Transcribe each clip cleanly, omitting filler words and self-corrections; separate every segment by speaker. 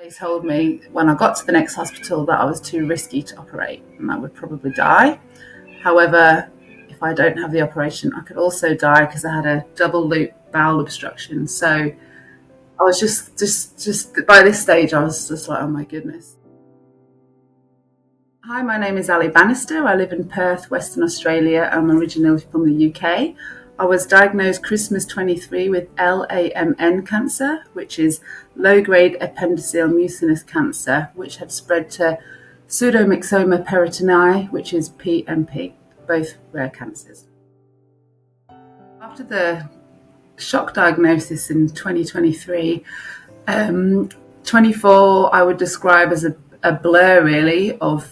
Speaker 1: They told me when I got to the next hospital that I was too risky to operate and I would probably die. However, if I don't have the operation, I could also die because I had a double loop bowel obstruction. So I was just by this stage, I was just like, oh my goodness. Hi, my name is Alli Bannister. I live in Perth, Western Australia. I'm originally from the UK. I was diagnosed Christmas 23 with LAMN cancer, which is low-grade appendiceal mucinous cancer, which had spread to pseudomyxoma peritonei, which is PMP, both rare cancers. After the shock diagnosis in 2023, 24 I would describe as a blur really of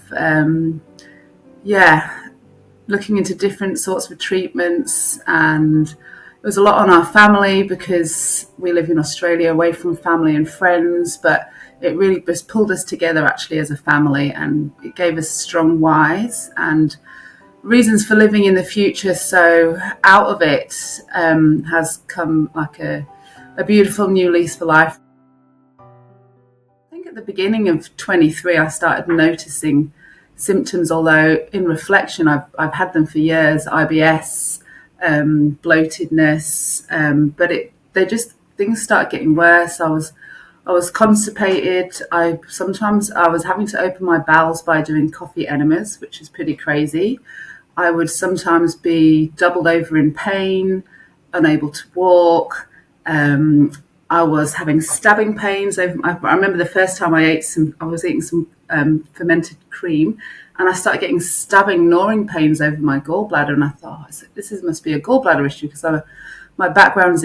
Speaker 1: looking into different sorts of treatments, and it was a lot on our family because we live in Australia away from family and friends, but it really just pulled us together actually as a family, and it gave us strong whys and reasons for living in the future. So out of it has come like a beautiful new lease for life. I think at the beginning of 23 I started noticing symptoms, although in reflection I've had them for years: IBS, bloatedness, but things started getting worse. I was constipated. I was having to open my bowels by doing coffee enemas, which is pretty crazy. I would sometimes be doubled over in pain, unable to walk. I was having stabbing pains. I remember the first time I was eating some fermented cream, and I started getting stabbing, gnawing pains over my gallbladder. And I thought, must be a gallbladder issue, because my background is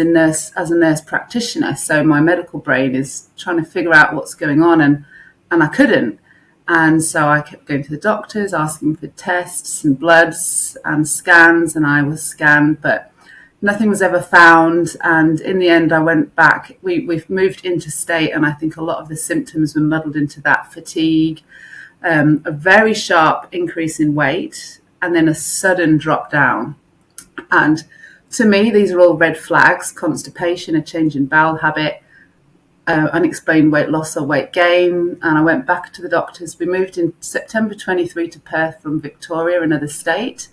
Speaker 1: as a nurse practitioner. So my medical brain is trying to figure out what's going on, and I couldn't. And so I kept going to the doctors, asking for tests and bloods and scans, and I was scanned, but nothing was ever found. And in the end, I went back. We've moved interstate, and I think a lot of the symptoms were muddled into that: fatigue, a very sharp increase in weight, and then a sudden drop down. And to me, these are all red flags: constipation, a change in bowel habit, unexplained weight loss or weight gain. And I went back to the doctors. We moved in September 23 to Perth from Victoria, another state.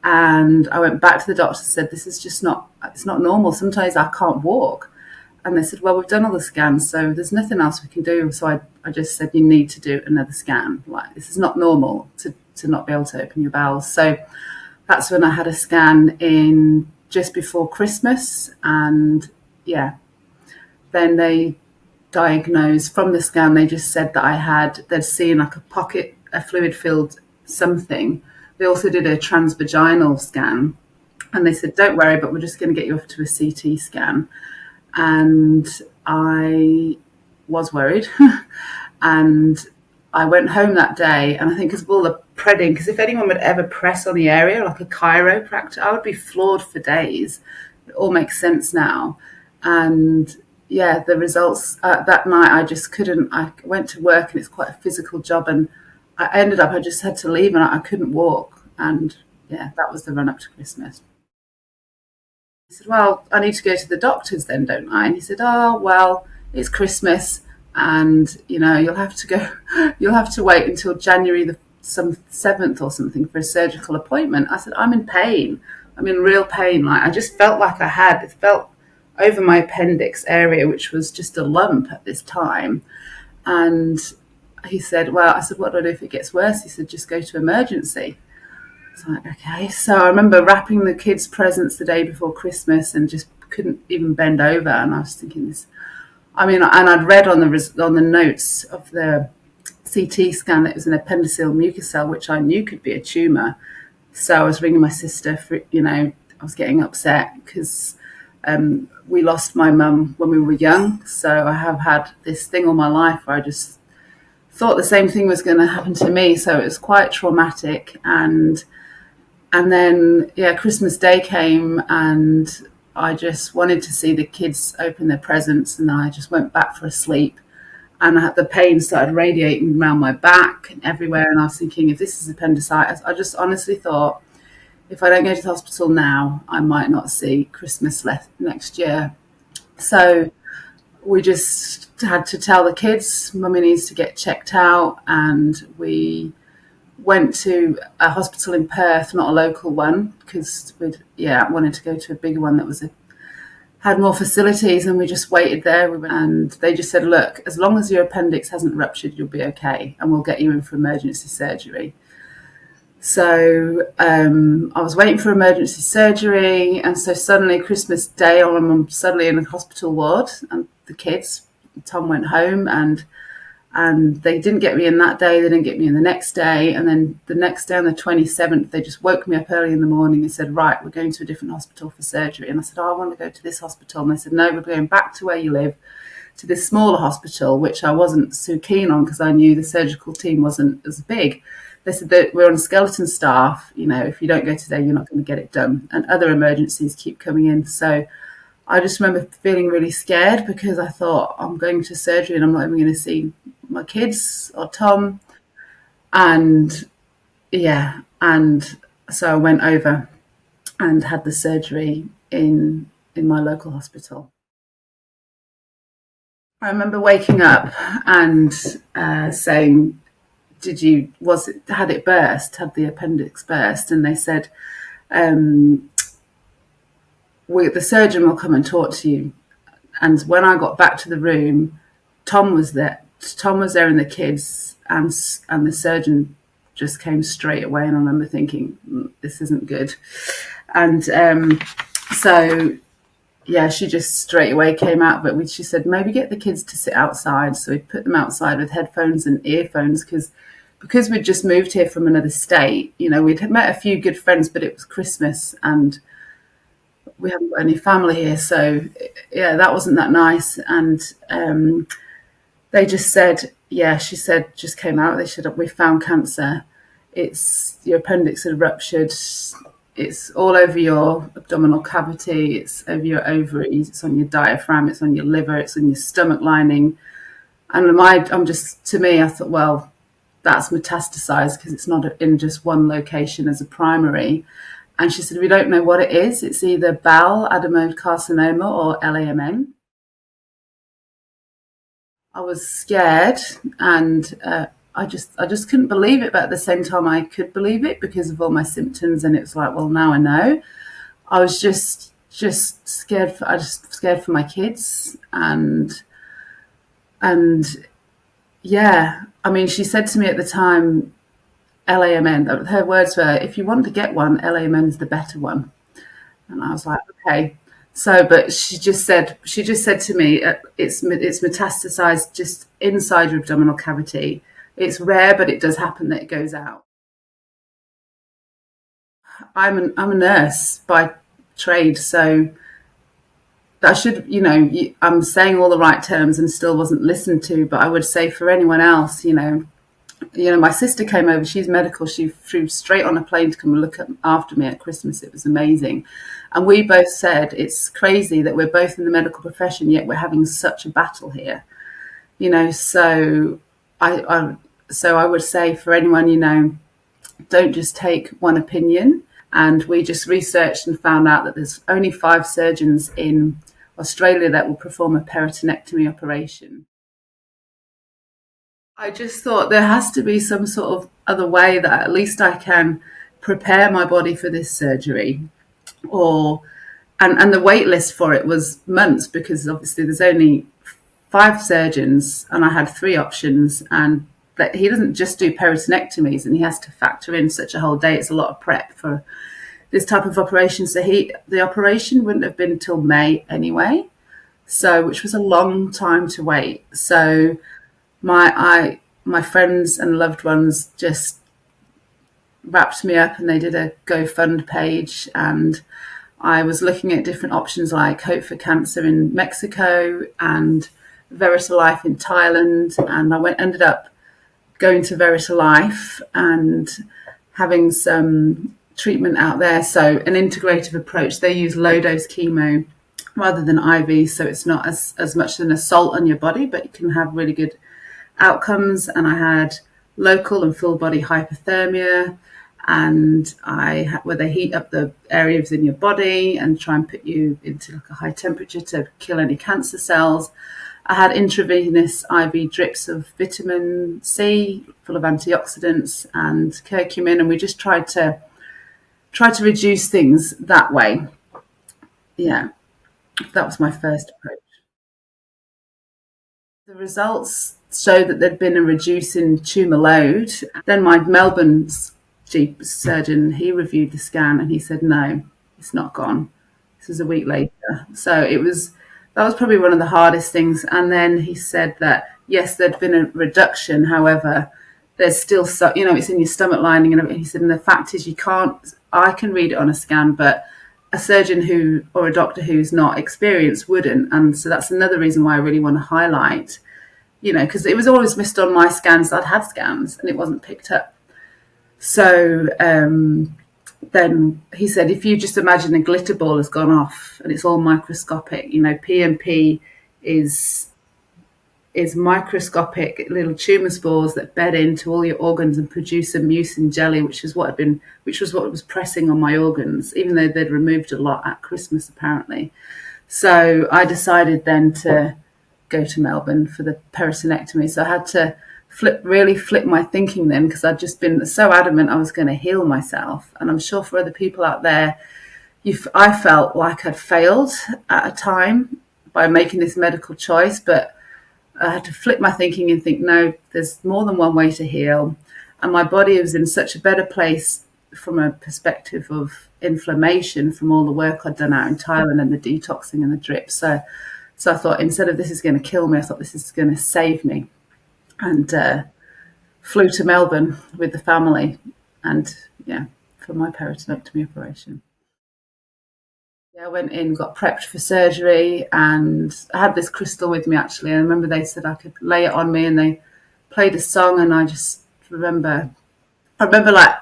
Speaker 1: And I went back to the doctor and said, it's not normal. Sometimes I can't walk. And they said, well, we've done all the scans, so there's nothing else we can do. So I just said, you need to do another scan. Like, this is not normal to not be able to open your bowels. So that's when I had a scan in just before Christmas. And then they diagnosed from the scan. They just said that they'd seen like a fluid-filled something. They also did a transvaginal scan, and they said, don't worry, but we're just going to get you off to a CT scan. And I was worried. And I went home that day, and I think because of all the predding, because if anyone would ever press on the area, like a chiropractor, I would be floored for days. It all makes sense now. And the results that night, I just couldn't. I went to work, and it's quite a physical job, and I just had to leave, and I couldn't walk. And that was the run up to Christmas. I said, well, I need to go to the doctors then, don't I? And he said, oh, well, it's Christmas, and you'll have to wait until January the 7th or something for a surgical appointment. I said, I'm in pain. I'm in real pain. Like, I just felt like it felt over my appendix area, which was just a lump at this time. And he said, well, I said, what do I do if it gets worse? He said, just go to emergency. I was like, okay. So I remember wrapping the kids' presents the day before Christmas and just couldn't even bend over. And I was thinking and I'd read on the notes of the CT scan that it was an appendiceal mucocell, which I knew could be a tumour. So I was ringing my sister I was getting upset because we lost my mum when we were young. So I have had this thing all my life where I just thought the same thing was going to happen to me. So it was quite traumatic. And then, Christmas Day came, and I just wanted to see the kids open their presents, and I just went back for a sleep. And the pain started radiating around my back and everywhere. And I was thinking, if this is appendicitis, I just honestly thought, if I don't go to the hospital now, I might not see Christmas next year. So we just had to tell the kids, Mummy needs to get checked out, and we went to a hospital in Perth, not a local one, because wanted to go to a bigger one that had more facilities, and we just waited there. And they just said, look, as long as your appendix hasn't ruptured, you'll be okay, and we'll get you in for emergency surgery. So I was waiting for emergency surgery, and so suddenly Christmas Day, I'm suddenly in a hospital ward, and the kids, Tom went home, and they didn't get me in that day, they didn't get me in the next day, and then the next day on the 27th, they just woke me up early in the morning and said, right, we're going to a different hospital for surgery. And I said, I want to go to this hospital. And they said, no, we're going back to where you live, to this smaller hospital, which I wasn't so keen on because I knew the surgical team wasn't as big. They said that we're on skeleton staff, if you don't go today, you're not going to get it done. And other emergencies keep coming in. So I just remember feeling really scared because I thought, I'm going to surgery and I'm not even going to see my kids or Tom. And so I went over and had the surgery in my local hospital. I remember waking up and saying, had it burst? Had the appendix burst? And they said, the surgeon will come and talk to you. And when I got back to the room, Tom was there. Tom was there and the kids, and the surgeon just came straight away. And I remember thinking, this isn't good. And she just straight away came out. But she said, maybe get the kids to sit outside. So we put them outside with headphones and earphones because we'd just moved here from another state. We'd met a few good friends, but it was Christmas and we haven't got any family here. So, that wasn't that nice. And they just said, she said, just came out. They said, we found cancer. Your appendix had ruptured. It's all over your abdominal cavity. It's over your ovaries. It's on your diaphragm. It's on your liver. It's on your stomach lining. And I thought, well, that's metastasized because it's not in just one location as a primary. And she said, we don't know what it is. It's either bowel adenocarcinoma or LAMN. I was scared and I just couldn't believe it. But at the same time, I could believe it because of all my symptoms. And it was like, well, now I know. I was just scared. I was scared for my kids. And I mean, she said to me at the time, LAMN, her words were, if you want to get one, LAMN is the better one. And I was like, okay. So, but she just said to me, it's metastasized just inside your abdominal cavity. It's rare, but it does happen that it goes out. I'm a nurse by trade, so I should, I'm saying all the right terms and still wasn't listened to. But I would say for anyone else, my sister came over. She's medical. She flew straight on a plane to come and look after me at Christmas. It was amazing. And we both said, it's crazy that we're both in the medical profession, yet we're having such a battle here. So I would say for anyone, don't just take one opinion. And we just researched and found out that there's only 5 surgeons in Australia that will perform a peritonectomy operation. I just thought there has to be some sort of other way that at least I can prepare my body for this surgery. And the wait list for it was months because obviously there's only 5 surgeons and I had 3 options, and that he doesn't just do peritonectomies and he has to factor in such a whole day. It's a lot of prep for this type of operation. So the operation wouldn't have been till May anyway, which was a long time to wait. So my friends and loved ones just wrapped me up and they did a GoFund page, and I was looking at different options like Hope for Cancer in Mexico and Veritalife in Thailand, and I ended up going to Veritalife and having some treatment out there. So an integrative approach. They use low dose chemo rather than IV, so it's not as much an assault on your body, but you can have really good outcomes. And I had local and full body hypothermia, and where they heat up the areas in your body and try and put you into like a high temperature to kill any cancer cells. I had intravenous IV drips of vitamin C, full of antioxidants and curcumin, and we just tried to reduce things that way. Yeah, that was my first approach. The results showed that there'd been a reduce in tumour load. Then my Melbourne GP surgeon, he reviewed the scan and he said, no, it's not gone. This is a week later. So that was probably one of the hardest things. And then he said that, yes, there'd been a reduction. However, there's still, it's in your stomach lining. And he said, and the fact is I can read it on a scan, but a surgeon or a doctor who's not experienced wouldn't. And so that's another reason why I really want to highlight, because it was always missed on my scans. I'd had scans and it wasn't picked up. So then he said, if you just imagine a glitter ball has gone off and it's all microscopic, PMP is microscopic little tumour spores that bed into all your organs and produce a mucin jelly, which was what was pressing on my organs, even though they'd removed a lot at Christmas apparently. So I decided then to go to Melbourne for the peritonectomy. So I had to really flip my thinking then, because I'd just been so adamant I was going to heal myself. And I'm sure for other people out there, I felt like I'd failed at a time by making this medical choice, but I had to flip my thinking and think, no, there's more than one way to heal. And my body was in such a better place from a perspective of inflammation from all the work I'd done out in Thailand and the detoxing and the drips. So I thought, instead of this is going to kill me, I thought this is going to save me. And flew to Melbourne with the family and, for my peritonectomy operation. Yeah, I went in, got prepped for surgery, and I had this crystal with me, actually. I remember they said I could lay it on me, and they played a song, and I just remember like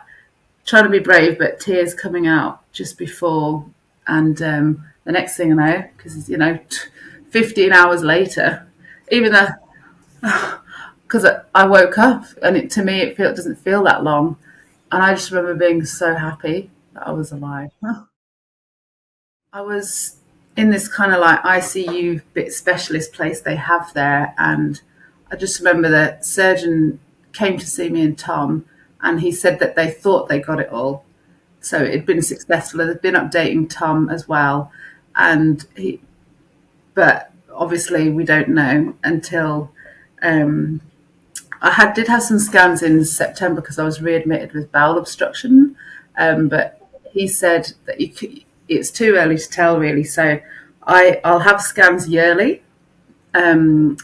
Speaker 1: trying to be brave, but tears coming out just before. And the next thing I know, because, 15 hours later, even though, because I woke up, and to me, it doesn't feel that long. And I just remember being so happy that I was alive. I was in this kind of like ICU bit specialist place they have there, and I just remember the surgeon came to see me and Tom, and he said that they thought they got it all. So it'd been successful. They'd been updating Tom as well, but obviously we don't know until I did have some scans in September because I was readmitted with bowel obstruction, but he said that it's too early to tell, really. So I'll have scans yearly, and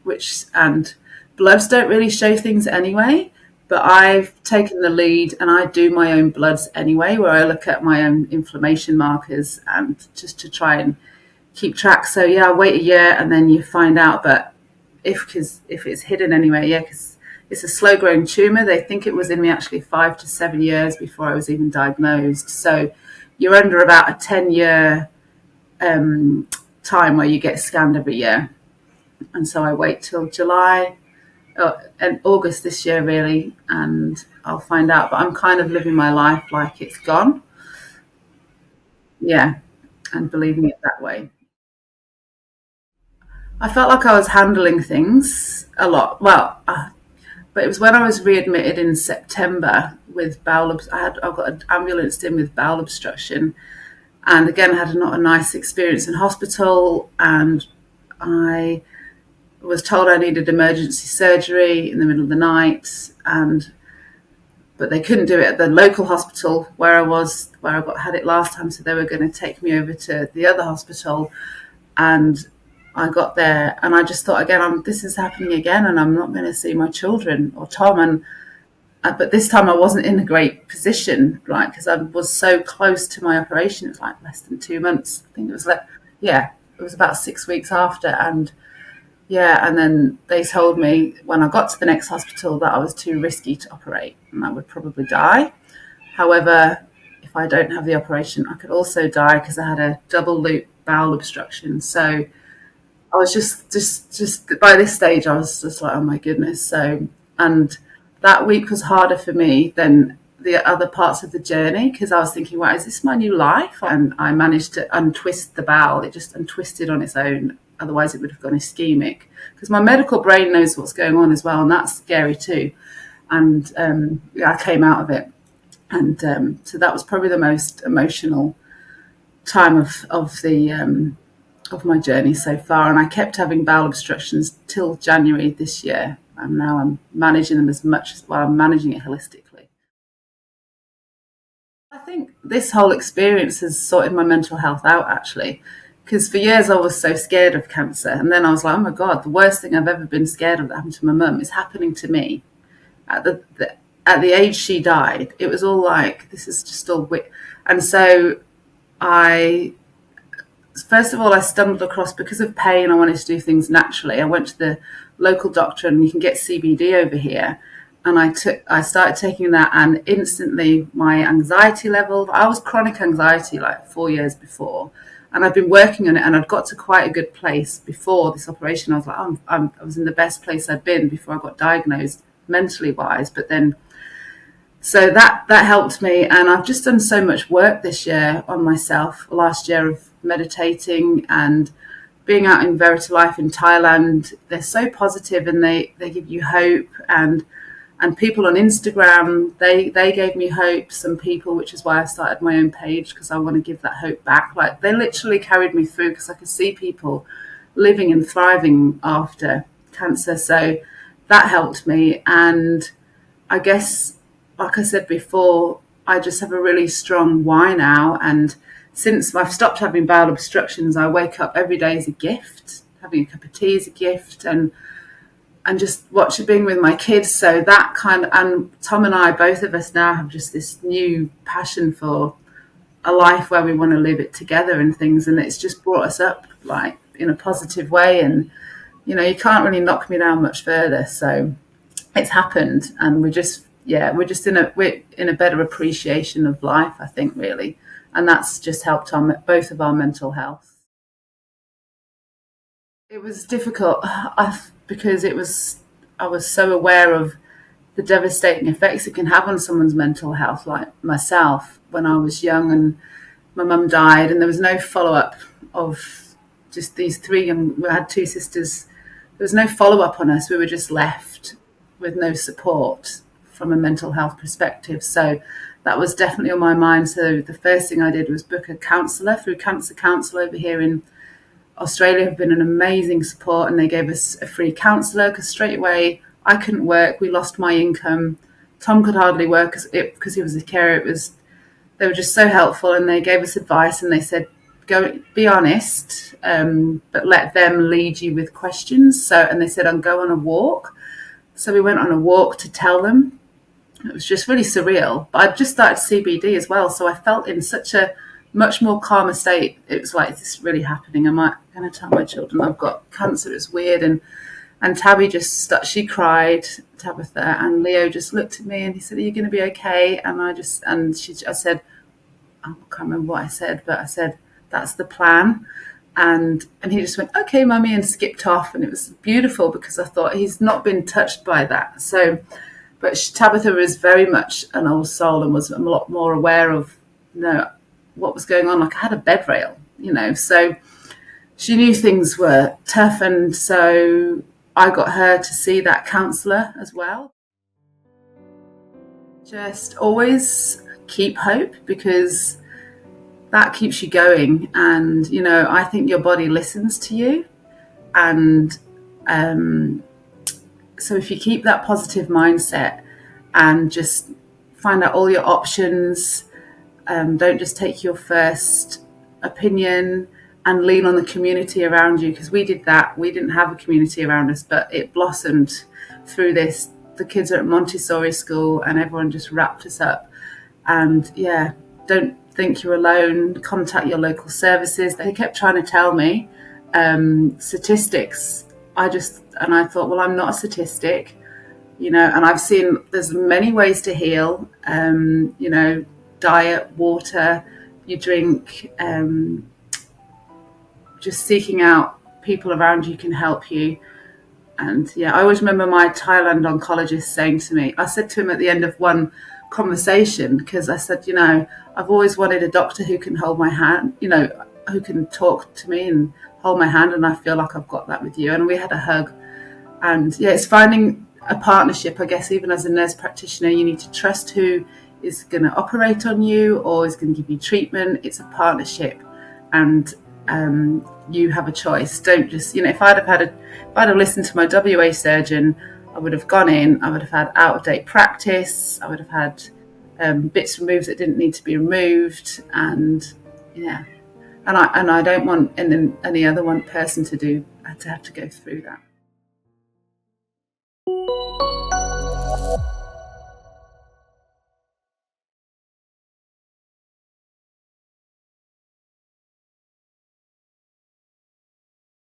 Speaker 1: bloods don't really show things anyway. But I've taken the lead, and I do my own bloods anyway, where I look at my own inflammation markers and just to try and keep track. So I wait a year and then you find out. But if it's hidden anyway, because it's a slow-growing tumour. They think it was in me actually 5 to 7 years before I was even diagnosed. So you're under about a 10-year time where you get scanned every year. And so I wait till July and August this year, really, and I'll find out. But I'm kind of living my life like it's gone. Yeah, and believing it that way. I felt like I was handling things a lot. Well, but it was when I was readmitted in September with I got ambulanced in with bowel obstruction, and again I had not a nice experience in hospital, and I was told I needed emergency surgery in the middle of the night, but they couldn't do it at the local hospital where I had it last time, so they were going to take me over to the other hospital, and I got there and I just thought again, this is happening again, and I'm not going to see my children or Tom. But this time I wasn't in a great position, right? Because I was so close to my operation. It was like less than 2 months. I think it was it was about 6 weeks after. And then they told me when I got to the next hospital that I was too risky to operate and I would probably die. However, if I don't have the operation, I could also die because I had a double loop bowel obstruction. So I was just by this stage, I was just like, oh my goodness. So, and that week was harder for me than the other parts of the journey because I was thinking, wow, is this my new life? And I managed to untwist the bowel. It just untwisted on its own. otherwise it would have gone ischemic. Because my medical brain knows what's going on as well, and that's scary too. And I came out of it. And so that was probably the most emotional time of my journey so far. And I kept having bowel obstructions till January this year. And now I'm managing them as much as I'm managing it holistically. I think this whole experience has sorted my mental health out, actually, because for years I was so scared of cancer. And then I was like, oh my God, the worst thing I've ever been scared of that happened to my mum is happening to me. At the age she died, it was all like, this is just all and so first of all, I stumbled across, because of pain, I wanted to do things naturally. I went to the local doctor, and you can get CBD over here. And I started taking that, and instantly my anxiety level, I was chronic anxiety like 4 years before. And I've been working on it, and I'd got to quite a good place before this operation. I was like, I was in the best place I'd been before I got diagnosed, mentally wise. But then, so that helped me. And I've just done so much work this year on myself, last year, of meditating and being out in Verita Life in Thailand. They're so positive, and they give you hope. And people on Instagram, they gave me hope, some people, which is why I started my own page, because I want to give that hope back. Like, they literally carried me through, because I could see people living and thriving after cancer. So that helped me. And I guess, like I said before, I just have a really strong why now. And since I've stopped having bowel obstructions, I wake up every day as a gift. Having a cup of tea is a gift, and just being with my kids. So that and Tom and I, both of us now have just this new passion for a life where we want to live it together and things. And it's just brought us up, like, in a positive way. And, you can't really knock me down much further. So it's happened, and we're just in a better appreciation of life, I think, really. And that's just helped on both of our mental health. It was difficult because I was so aware of the devastating effects it can have on someone's mental health. Like myself, when I was young and my mum died, and there was no follow-up of just these three, and we had two sisters. There was no follow-up on us. We were just left with no support from a mental health perspective. So that was definitely on my mind. So the first thing I did was book a counsellor through Cancer Council over here in Australia. Have been an amazing support, and they gave us a free counsellor, because straight away I couldn't work. We lost my income. Tom could hardly work because he was a carer. They were just so helpful, and they gave us advice, and they said, go be honest, but let them lead you with questions. And they said, go on a walk. So we went on a walk to tell them. It was just really surreal. But I'd just started CBD as well, so I felt in such a much more calmer state. It was like, this is really happening. Am I going to tell my children I've got cancer? It's weird. And Tabby she cried, Tabitha, and Leo just looked at me and he said, are you going to be okay? And I said, I can't remember what I said, but I said, that's the plan. And he just went, okay, mummy, and skipped off. And it was beautiful, because I thought, he's not been touched by that. So, but Tabitha is very much an old soul, and was a lot more aware of, what was going on. Like, I had a bed rail, so she knew things were tough. And so I got her to see that counsellor as well. Just always keep hope, because that keeps you going. And, I think your body listens to you. And so if you keep that positive mindset and just find out all your options, don't just take your first opinion, and lean on the community around you, because we did that. We didn't have a community around us, but it blossomed through this. The kids are at Montessori school, and everyone just wrapped us up. And don't think you're alone. Contact your local services. They kept trying to tell me statistics. I thought, well, I'm not a statistic, and I've seen there's many ways to heal. Diet, water, you drink, just seeking out people around you can help you. And I always remember my Thailand oncologist saying to me, I said to him at the end of one conversation, because I said, I've always wanted a doctor who can hold my hand, who can talk to me and hold my hand, and I feel like I've got that with you. And we had a hug. And yeah, it's finding a partnership, I guess. Even as a nurse practitioner, you need to trust who is going to operate on you or is going to give you treatment. It's a partnership, and you have a choice. Don't just, if I'd have listened to my WA surgeon, I would have gone in, I would have had out of date practice, I would have had bits removed that didn't need to be removed, and I don't want any other one person to have to go through that.